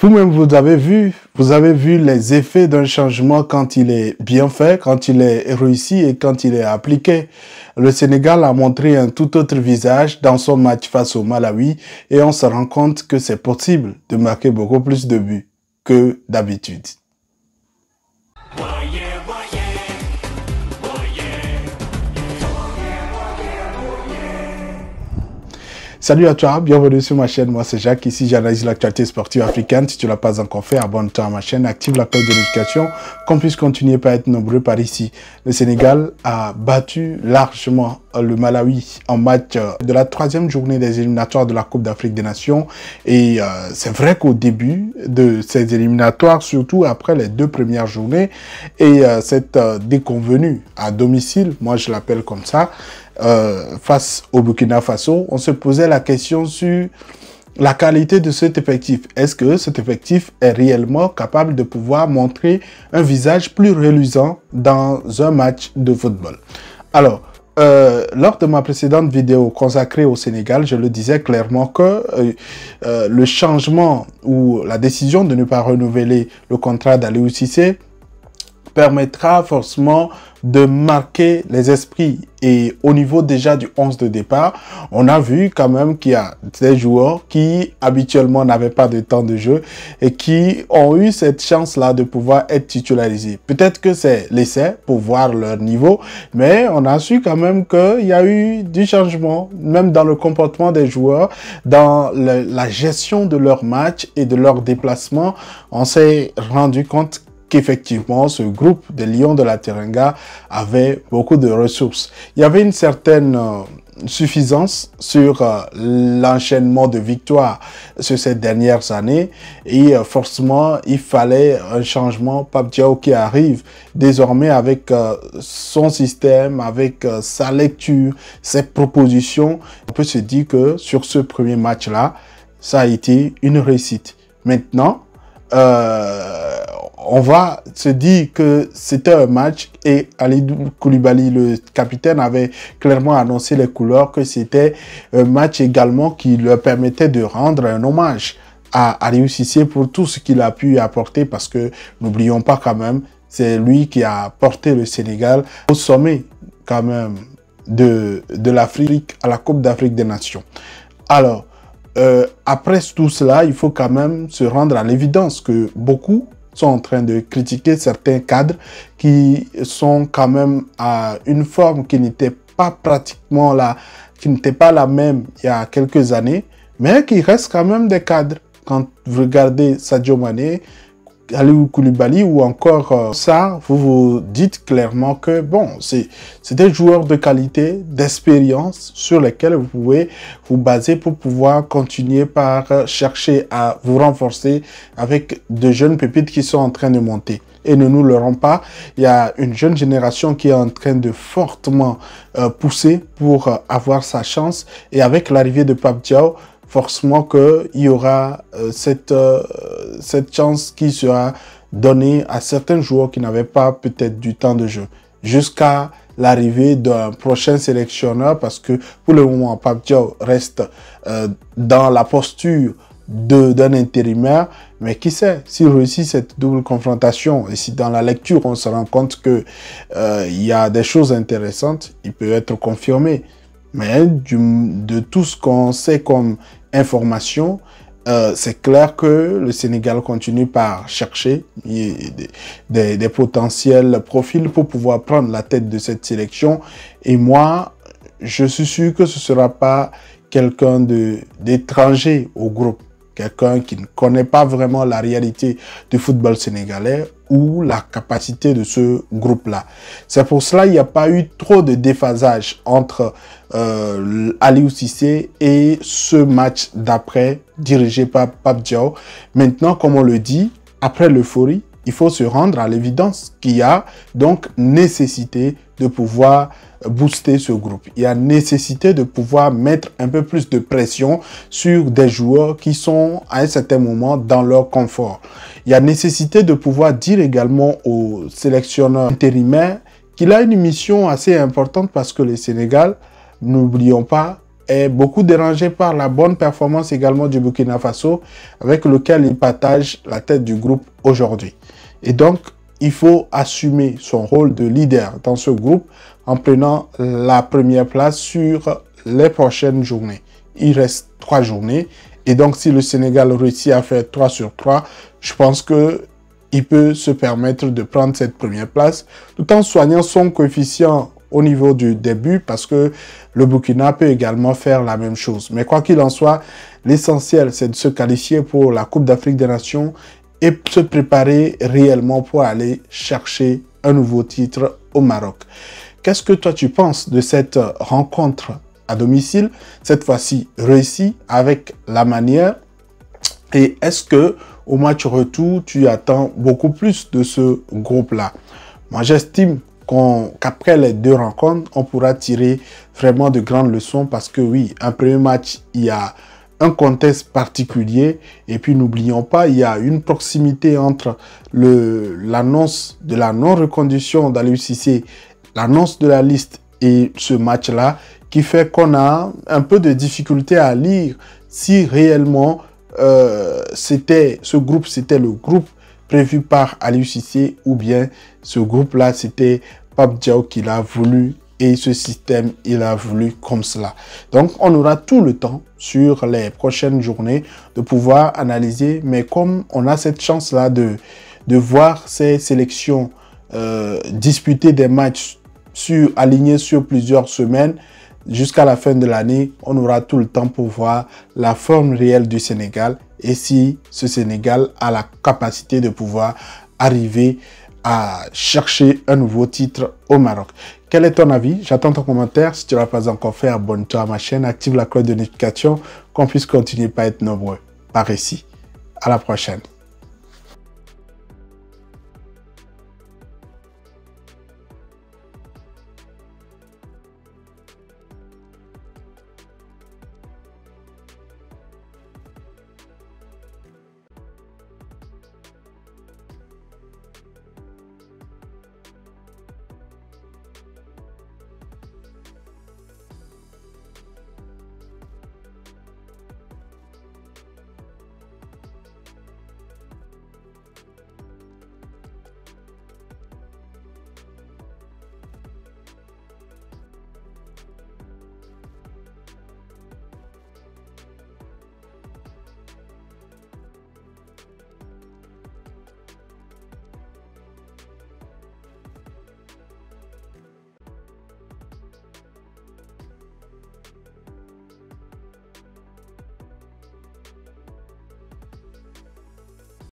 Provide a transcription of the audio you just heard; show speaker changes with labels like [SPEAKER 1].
[SPEAKER 1] Vous-même, vous avez vu les effets d'un changement quand il est bien fait, quand il est réussi et quand il est appliqué. Le Sénégal a montré un tout autre visage dans son match face au Malawi et on se rend compte que c'est possible de marquer beaucoup plus de buts que d'habitude. Salut à toi, bienvenue sur ma chaîne, moi c'est Jacques, ici j'analyse l'actualité sportive africaine. Si tu ne l'as pas encore fait, abonne-toi à ma chaîne, active la cloche de notification, qu'on puisse continuer par être nombreux par ici. Le Sénégal a battu largement le Malawi en match de la 3e journée des éliminatoires de la Coupe d'Afrique des Nations. Et c'est vrai qu'au début de ces éliminatoires, surtout après les 2 premières journées, et cette déconvenue à domicile, moi je l'appelle comme ça, face au Burkina Faso, on se posait la question sur la qualité de cet effectif. Est-ce que cet effectif est réellement capable de pouvoir montrer un visage plus reluisant dans un match de football? Alors, lors de ma précédente vidéo consacrée au Sénégal, je le disais clairement que le changement ou la décision de ne pas renouveler le contrat d'Aliou Cissé permettra forcément de marquer les esprits. Et au niveau déjà du 11 de départ, on a vu quand même qu'il y a des joueurs qui habituellement n'avaient pas de temps de jeu et qui ont eu cette chance-là de pouvoir être titularisés. Peut-être que c'est l'essai pour voir leur niveau, mais on a su quand même qu'il y a eu du changement, même dans le comportement des joueurs, dans la gestion de leur match et de leur déplacement. On s'est rendu compte qu'effectivement, ce groupe des Lions de la Teranga avait beaucoup de ressources. Il y avait une certaine suffisance sur l'enchaînement de victoires sur ces dernières années et forcément, il fallait un changement. Pape Diaw qui arrive désormais avec son système, avec sa lecture, ses propositions. On peut se dire que sur ce premier match-là, ça a été une réussite. Maintenant, on va se dire que c'était un match et Kalidou Koulibaly, le capitaine, avait clairement annoncé les couleurs que c'était un match également qui leur permettait de rendre un hommage à Aliou Cissé pour tout ce qu'il a pu apporter, parce que n'oublions pas quand même, c'est lui qui a porté le Sénégal au sommet quand même de l'Afrique, à la Coupe d'Afrique des Nations. Alors, après tout cela, il faut quand même se rendre à l'évidence que beaucoup sont en train de critiquer certains cadres qui sont quand même à une forme qui n'était pas pratiquement là, qui n'était pas la même il y a quelques années, mais qui restent quand même des cadres. Quand vous regardez Sadio Mané, Kalidou Koulibaly ou encore ça, vous vous dites clairement que bon, c'est des joueurs de qualité, d'expérience sur lesquels vous pouvez vous baser pour pouvoir continuer par chercher à vous renforcer avec de jeunes pépites qui sont en train de monter. Et ne nous leurrons pas, il y a une jeune génération qui est en train de fortement pousser pour avoir sa chance. Et avec l'arrivée de Pape Diaw, forcément qu'il y aura cette chance qui sera donnée à certains joueurs qui n'avaient pas peut-être du temps de jeu, jusqu'à l'arrivée d'un prochain sélectionneur, parce que pour le moment, Pape Diaw reste dans la posture d'un intérimaire, mais qui sait, s'il réussit cette double confrontation, et si dans la lecture on se rend compte que il y a des choses intéressantes, il peut être confirmé. Mais de tout ce qu'on sait comme information, c'est clair que le Sénégal continue par chercher des potentiels profils pour pouvoir prendre la tête de cette sélection. Et moi, je suis sûr que ce ne sera pas quelqu'un d'étranger au groupe. Quelqu'un qui ne connaît pas vraiment la réalité du football sénégalais ou la capacité de ce groupe-là. C'est pour cela qu'il n'y a pas eu trop de déphasage entre Aliou Cissé et ce match d'après dirigé par Pape Diaw. Maintenant, comme on le dit, après l'euphorie, il faut se rendre à l'évidence qu'il y a donc nécessité de pouvoir booster ce groupe. Il y a nécessité de pouvoir mettre un peu plus de pression sur des joueurs qui sont à un certain moment dans leur confort. Il y a nécessité de pouvoir dire également au sélectionneur intérimaire qu'il a une mission assez importante, parce que le Sénégal, n'oublions pas, est beaucoup dérangé par la bonne performance également du Burkina Faso, avec lequel il partage la tête du groupe aujourd'hui. Et donc, il faut assumer son rôle de leader dans ce groupe en prenant la première place sur les prochaines journées. Il reste 3 journées. Et donc, si le Sénégal réussit à faire 3 sur 3, je pense qu'il peut se permettre de prendre cette première place, tout en soignant son coefficient au niveau du début, parce que le Burkina peut également faire la même chose. Mais quoi qu'il en soit, l'essentiel, c'est de se qualifier pour la Coupe d'Afrique des Nations et se préparer réellement pour aller chercher un nouveau titre au Maroc. Qu'est-ce que toi tu penses de cette rencontre à domicile, cette fois-ci réussie avec la manière? Et est-ce que au match retour, tu attends beaucoup plus de ce groupe-là? Moi, j'estime qu'après les 2 rencontres, on pourra tirer vraiment de grandes leçons, parce que oui, un premier match, il y a un contexte particulier, et puis n'oublions pas, il y a une proximité entre l'annonce de la non-reconduction d'Aliou Cissé, l'annonce de la liste et ce match-là, qui fait qu'on a un peu de difficulté à lire si réellement ce groupe, c'était le groupe prévu par Aliou Cissé, ou bien ce groupe-là, c'était Pape Diaw qui l'a voulu, et ce système, il a voulu comme cela. Donc, on aura tout le temps sur les prochaines journées de pouvoir analyser, mais comme on a cette chance-là de voir ces sélections disputer des matchs alignés sur plusieurs semaines, jusqu'à la fin de l'année, on aura tout le temps pour voir la forme réelle du Sénégal et si ce Sénégal a la capacité de pouvoir arriver à chercher un nouveau titre au Maroc. Quel est ton avis? J'attends ton commentaire. Si tu ne l'as pas encore fait, abonne-toi à ma chaîne, active la cloche de notification, qu'on puisse continuer à être nombreux par ici. À la prochaine.